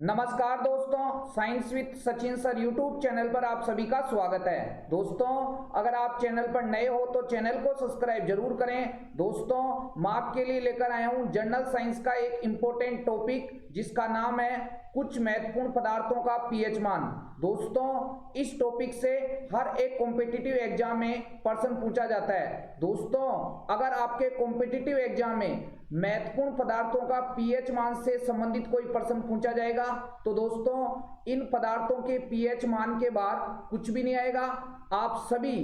नमस्कार दोस्तों, science with Sachin sir YouTube channel पर आप सभी का स्वागत है। दोस्तों, अगर आप चैनल पर नए हो तो चैनल को सब्सक्राइब जरूर करें। दोस्तों, मैं आपके लिए लेकर आया हूं जनरल साइंस का एक इम्पोर्टेंट टॉपिक जिसका नाम है कुछ महत्वपूर्ण पदार्थों का पीएच मान। दोस्तों, इस टॉपिक से हर एक कॉम्पिटिटिव एग्जाम में प्रश्न पूछा जाता है। दोस्तों, अगर आपके कॉम्पिटिटिव एग्जाम में महत्वपूर्ण पदार्थों का पीएच मान से संबंधित कोई प्रश्न पूछा जाएगा तो दोस्तों इन पदार्थों के पीएच मान के बाद कुछ भी नहीं आएगा। आप सभी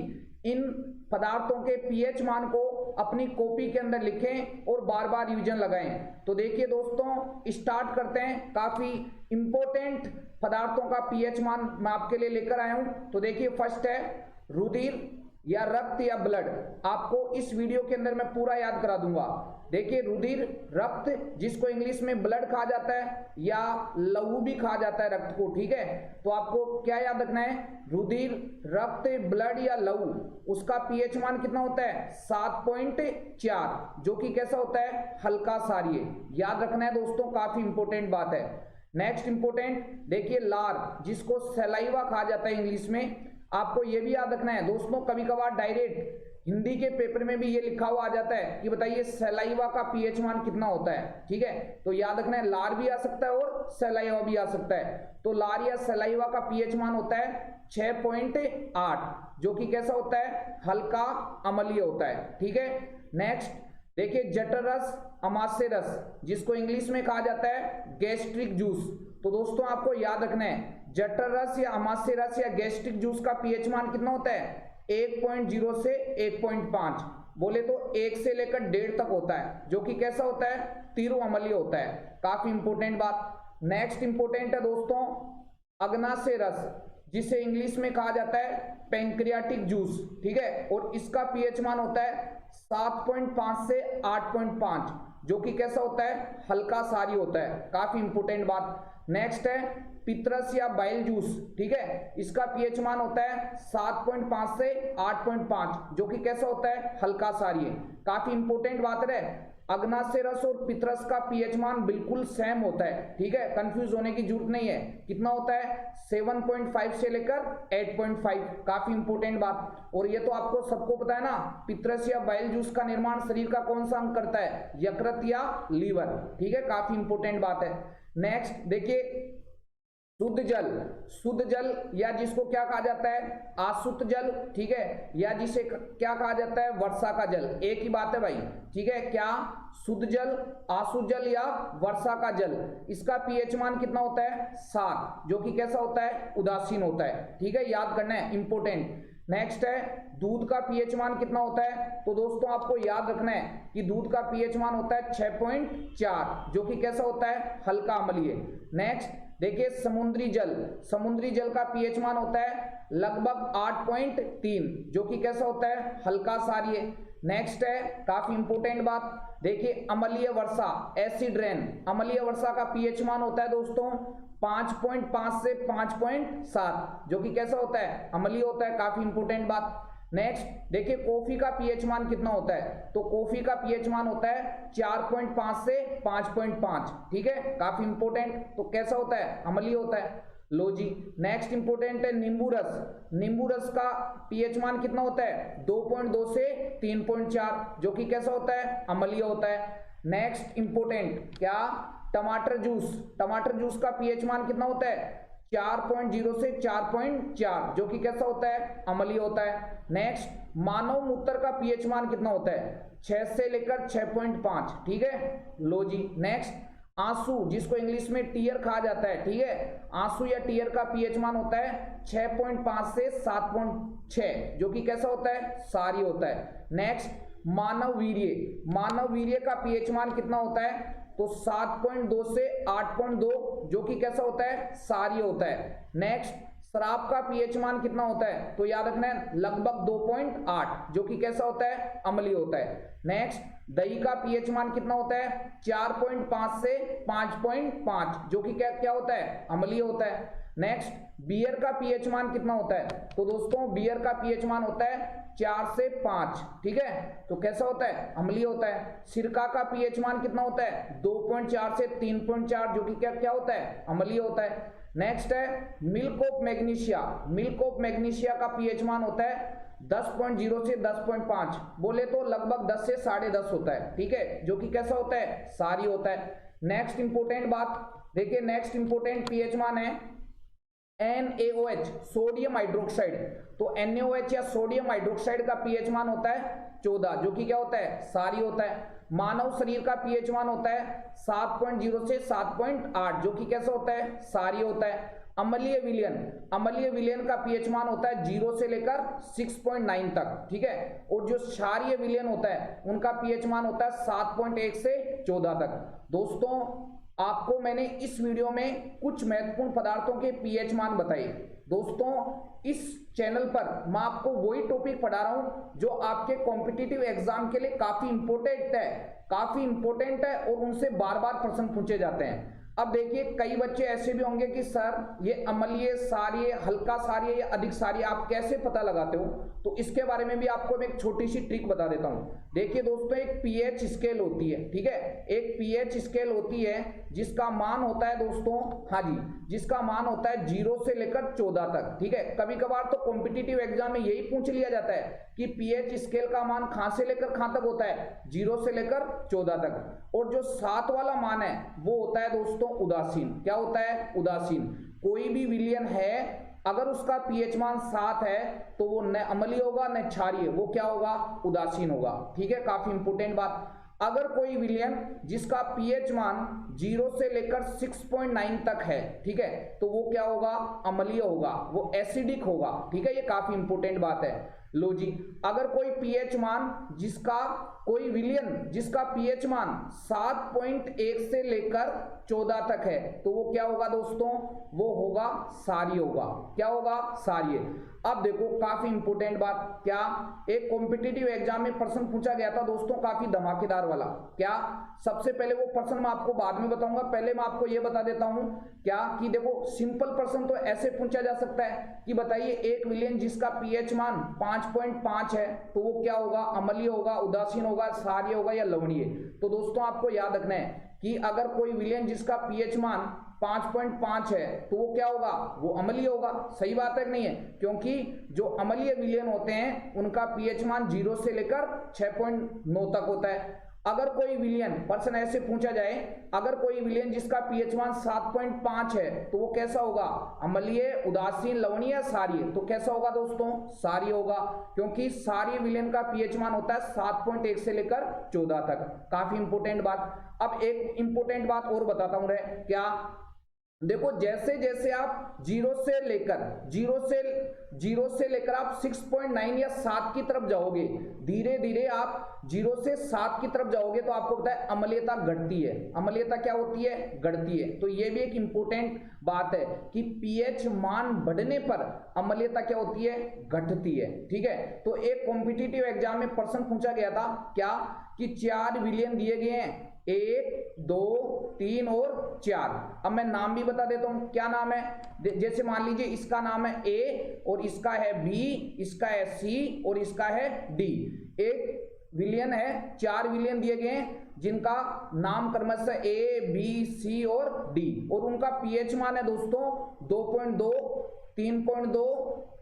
इन पदार्थों के पीएच मान को अपनी कॉपी के अंदर लिखें और बार बार रिवीजन लगाएं। तो देखिए दोस्तों, स्टार्ट करते हैं। काफी इंपॉर्टेंट पदार्थों का पीएच मान मैं आपके लिए लेकर आया हूं। तो देखिए, फर्स्ट है रुधिर या रक्त या ब्लड। आपको इस वीडियो के अंदर मैं पूरा याद करा दूंगा। देखिए, रुधिर, रक्त, जिसको इंग्लिश में ब्लड कहा जाता है या लहू भी कहा जाता है रक्त को, ठीक है। तो आपको क्या याद रखना है? रुधिर, रक्त, ब्लड या लहू, उसका पीएच मान कितना होता है? 7.4, जो कि कैसा होता है? हल्का सारीय। याद रखना है दोस्तों, काफी इंपोर्टेंट बात है। नेक्स्ट इंपोर्टेंट, देखिए लार, जिसको सलाइवा कहा जाता है इंग्लिश में। आपको यह भी याद रखना है दोस्तों, कभी कभार डायरेक्ट हिंदी के पेपर में भी ये लिखा हुआ आ जाता है कि बताइए सलाइवा का पीएच मान कितना होता है, ठीक है। तो याद रखना है, लार भी आ सकता है और सलाइवा भी आ सकता है। तो लार या सलाइवा का पीएच मान होता है 6.8, जो कि कैसा होता है? हल्का अम्लीय होता है, ठीक है। नेक्स्ट देखिए, जठर रस, अमाशय रस, जिसको इंग्लिश में कहा जाता है गैस्ट्रिक जूस। तो दोस्तों आपको याद रखना है, जठर रस या अमाशय रस या गैस्ट्रिक जूस का पीएच मान कितना होता है? 1.0 से 1.5, बोले तो 1 से लेकर 1.5 तक होता है, जो कि कैसा होता है? तीव्र अम्लीय होता है। काफी इंपोर्टेंट बात। नेक्स्ट इंपोर्टेंट है दोस्तों अग्नाशय रस, जिसे इंग्लिश में कहा जाता है पैंक्रियाटिक जूस, ठीक है। और इसका पीएच मान होता है 7.5 से 8.5, जो कि कैसा होता है? हल्का सारी होता है। काफी इंपोर्टेंट बात। नेक्स्ट है पित्रस या बाइल जूस, ठीक है। इसका पीएच मान होता है 7.5 से 8.5, जो कि कैसा होता है? हल्का सारीय। काफी इंपोर्टेंट बात है, अग्नाशय रस और पित्रस का पीएच मान बिल्कुल सेम होता है, ठीक है। कंफ्यूज होने की जरूरत नहीं है। कितना होता है? 7.5 से लेकर 8.5। काफी इंपोर्टेंट बात। और ये तो आपको सबको पता है ना, पित्रस या बाइल जूस का निर्माण शरीर का कौन सा अंग करता है? यकृत या लीवर, ठीक है। काफी इंपोर्टेंट बात है। नेक्स्ट देखिए, शुद्ध जल या जिसको क्या कहा जाता है? आसुत जल, ठीक है, या जिसे क्या कहा जाता है? वर्षा का जल। एक ही बात है भाई, ठीक है। क्या? शुद्ध जल, आसुत जल या वर्षा का जल। इसका पीएच मान कितना होता है? 7, जो कि कैसा होता है? उदासीन होता है, ठीक है। याद करना है, इंपोर्टेंट। नेक्स्ट है दूध का पीएच मान कितना होता है? तो दोस्तों आपको याद रखना है कि दूध का पीएच मान होता है 6.4, जो कि कैसा होता है? हल्का अम्लीय। नेक्स्ट देखिए, समुद्री जल का पीएच मान होता है लगभग 8.3, जो कि कैसा होता है? हल्का सारीय। नेक्स्ट है काफी इंपोर्टेंट बात, देखिए अम्लीय वर्षा, एसिड रेन। अम्लीय वर्षा का पीएच मान होता है दोस्तों 5.5 से 5.7, जो कि कैसा होता है? अम्लीय होता है। काफी इंपोर्टेंट बात। नेक्स्ट देखिए, कॉफी का पीएच मान कितना होता है? तो कॉफी का पीएच मान होता है 4.5 से 5.5, ठीक है। काफी इंपोर्टेंट। तो कैसा होता है? अम्लीय होता है। लो जी, नेक्स्ट इंपोर्टेंट है नींबू रस। नींबू रस का पीएच मान कितना होता है? 2.2 से 3.4, जो कि कैसा होता है? अम्लीय होता है। नेक्स्ट इंपोर्टेंट क्या? टमाटर जूस का पीएच मान कितना होता है? 4.0 से 4.4, जो कि कैसा होता है? अम्लीय होता है। नेक्स्ट, मानव मूत्र का पीएच मान कितना होता है? 6 से लेकर 6.5, ठीक है। लो जी, नेक्स्ट आंसू, जिसको इंग्लिश में टीयर कहा जाता है, ठीक है। आंसू या टीयर का पीएच मान होता है 6.5 से 7.6, जो कि कैसा होता है? सारी होता है। नेक्स्ट, मानव वीर्य का पीएच मान कितना होता है? तो 7.2 से 8.2, जो कि कैसा होता है? सारी होता है। नेक्स्ट, शराब का पीएच मान कितना होता है? तो याद रखना है लगभग 2.8, जो कि कैसा होता है? अम्लीय होता है। नेक्स्ट, दही का पीएच मान कितना होता है 4.5 से 5.5, जो कि क्या क्या होता है अम्लीय होता है। नेक्स्ट बियर का पीएच मान कितना होता है, तो दोस्तों बियर का पीएच मान होता है 4 से 5, ठीक है, तो कैसा होता है अम्लीय होता है। सिरका का पीएच मान कितना होता है 2.4 से 3.4, जो कि क्या क्या होता है अम्लीय होता है। नेक्स्ट है milk of magnesia, milk of magnesia का पीएच मान होता है 10.0 से 10.5, बोले तो लगभग 10 से 10.5 होता है, ठीक है, जो कि कैसा होता है क्षारीय होता है। नेक्स्ट इंपोर्टेंट बात देखिए, नेक्स्ट इंपोर्टेंट पीएच मान है NaOH सोडियम हाइड्रोक्साइड, तो NaOH या सोडियम हाइड्रोक्साइड का पीएच मान होता है 14, जो कि क्या होता है क्षारीय होता है। मानव शरीर का पीएच मान होता है 7.0 से 7.8, जो कि कैसा होता है क्षारीय होता है। अम्लीय विलयन, अम्लीय विलयन का पीएच मान होता है 0 से लेकर 6.9 तक, ठीक है, और जो क्षारीय विलयन होता है उनका पीएच मान होता है 7.1 से 14 तक। दोस्तों आपको मैंने इस वीडियो में कुछ महत्वपूर्ण पदार्थों के पीएच मान बताए। दोस्तों इस चैनल पर मैं आपको वही टॉपिक पढ़ा रहा हूं जो आपके कॉम्पिटिटिव एग्जाम के लिए काफी इंपॉर्टेंट है और उनसे बार बार प्रश्न पूछे जाते हैं। अब देखिए कई बच्चे ऐसे भी होंगे कि सर ये अम्लीय, क्षारीय, हल्का क्षारीय या अधिक क्षारीय आप कैसे पता लगाते हो, तो इसके बारे में भी आपको मैं एक छोटी सी ट्रिक बता देता हूं। देखिए दोस्तों एक पीएच स्केल होती है, ठीक है, एक पीएच स्केल होती है जिसका मान होता है दोस्तों, हाँ जी, जिसका मान होता है 0 से लेकर 14 तक, ठीक है। कभी कभार तो कॉम्पिटिटिव एग्जाम में यही पूछ लिया जाता है कि पीएच स्केल का मान कहां से लेकर कहां तक होता है, 0 से लेकर 14 तक। और जो 7 वाला मान है वो होता है दोस्तों उदासीन। क्या होता है उदासीन। कोई भी विलयन है अगर उसका पीएच मान 7 है तो वो न अम्लीय होगा न क्षारीय, वो क्या होगा उदासीन होगा, ठीक है, काफी इंपोर्टेंट बात। अगर कोई विलयन जिसका पीएच मान 0 से लेकर 6.9 तक है, ठीक है, तो वो क्या होगा अम्लीय होगा, वो एसिडिक होगा, ठीक है, ये काफी इंपोर्टेंट बात है। लो जी, अगर कोई पीएच मान जिसका कोई विलयन जिसका पीएच मान 7.1 से लेकर 14 तक है तो वो क्या होगा दोस्तों, वो होगा क्षारीय होगा। क्या होगा क्षारीय। अब देखो काफी इंपोर्टेंट बात, क्या एक कॉम्पिटिटिव एग्जाम में प्रश्न पूछा गया था दोस्तों काफी धमाकेदार वाला। क्या, सबसे पहले वो प्रश्न मैं आपको बाद में बताऊंगा, पहले मैं आपको ये बता देता हूं क्या कि देखो सिंपल प्रश्न तो ऐसे पूछा जा सकता है कि बताइए एक विलयन जिसका पीएच मान 5.5 है तो वो क्या होगा अम्लीय होगा, उदासीन होगा, क्षारीय होगा या लवणीय। तो दोस्तों आपको याद रखना है कि अगर कोई विलयन जिसका पीएच मान 5.5 है तो वो क्या होगा, वो अम्लीय होगा। सही बात है कि नहीं है, क्योंकि जो अम्लीय विलयन होते हैं उनका पीएच मान 0 से लेकर 6.9 तक होता है। अगर कोई विलयन, प्रश्न ऐसे पूछा जाए, अगर कोई विलयन जिसका पीएच मान 7.5 है तो वो कैसा होगा अम्लीय, उदासीन, लवणीय, क्षारीय, तो कैसा होगा दोस्तों क्षारीय होगा, क्योंकि क्षारीय विलयन का पीएच मान होता है 7.1 से लेकर 14 तक। काफी इंपोर्टेंट बात। अब एक इंपोर्टेंट बात और बताता हूं रे, क्या देखो जैसे जैसे आप 0 से लेकर आप 6.9 या 7 की तरफ जाओगे, धीरे धीरे आप 0 से 7 की तरफ जाओगे तो आपको पता है अम्लीयता घटती है। अम्लीयता क्या होती है, घटती है। तो ये भी एक इंपॉर्टेंट बात है कि पीएच मान बढ़ने पर अम्लीयता क्या होती है, घटती है, ठीक है। तो एक कॉम्पिटिटिव एग्जाम में प्रश्न पूछा गया था क्या कि 4 विलयन दिए गए हैं, 1, 2, 3 और 4। अब मैं नाम भी बता देता हूं, क्या नाम है, जैसे मान लीजिए इसका नाम है ए और इसका है बी, इसका है सी और इसका है डी। एक विलयन है, 4 विलयन दिए गए हैं जिनका नाम क्रमशः ए, बी, सी और डी, और उनका पीएच मान है दोस्तों 2.2, 3.2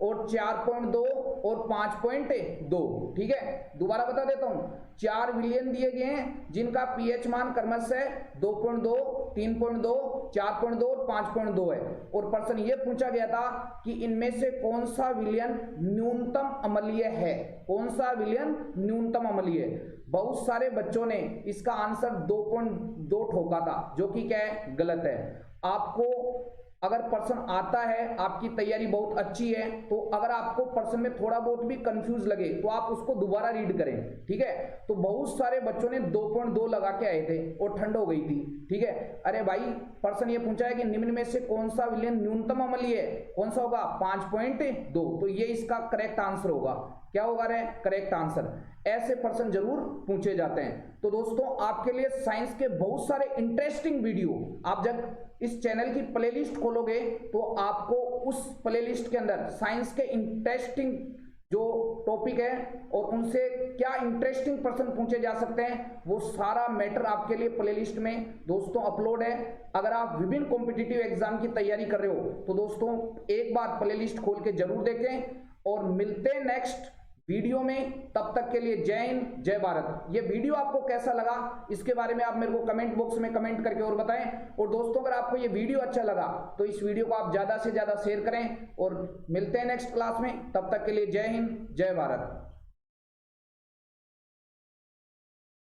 और 4.2 और 5.2, ठीक है। दोबारा बता देता हूं, 4 विलयन दिए गए हैं जिनका पीएच मान क्रमशः 2.2, 3.2, 4.2 और 5.2 है, और प्रश्न ये पूछा गया था कि इनमें से कौन सा विलयन न्यूनतम अम्लीय है, कौन सा विलयन न्यूनतम अम्लीय है। बहुत सारे बच्चों ने इसका आंसर 2.2 ठोका था, जो कि क्या है, गलत है। आपको अगर प्रश्न आता है, आपकी तैयारी बहुत अच्छी है, तो अगर आपको प्रश्न में थोड़ा बहुत भी कंफ्यूज लगे तो आप उसको दोबारा रीड करें, ठीक है। तो बहुत सारे बच्चों ने 2.2 लगा के आए थे और ठंड हो गई थी, ठीक है। अरे भाई प्रश्न ये पूछा है कि निम्न में से कौन सा विलयन न्यूनतम अम्लीय है, कौन सा होगा 5.2, तो ये इसका करेक्ट आंसर होगा। क्या होगा रे? Correct answer. ऐसे प्रश्न जरूर पूछे जाते हैं। तो दोस्तों आपके लिए साइंस के बहुत सारे इंटरेस्टिंग वीडियो, आप जब इस चैनल की प्लेलिस्ट खोलोगे तो आपको उस प्लेलिस्ट के अंदर साइंस के इंटरेस्टिंग जो टॉपिक है और उनसे क्या इंटरेस्टिंग प्रश्न पूछे जा सकते हैं, वो सारा मैटर आपके लिए प्लेलिस्ट में दोस्तों अपलोड है। अगर आप विभिन्न कॉम्पिटिटिव एग्जाम की तैयारी कर रहे हो तो दोस्तों एक बार प्लेलिस्ट खोल के जरूर देखें। और मिलते हैं नेक्स्ट वीडियो में, तब तक के लिए जय हिंद जय भारत। ये वीडियो आपको कैसा लगा इसके बारे में आप मेरे को कमेंट बॉक्स में कमेंट करके और बताएं। और दोस्तों अगर आपको ये वीडियो अच्छा लगा तो इस वीडियो को आप ज्यादा से ज्यादा शेयर करें। और मिलते हैं नेक्स्ट क्लास में, तब तक के लिए जय हिंद जय भारत।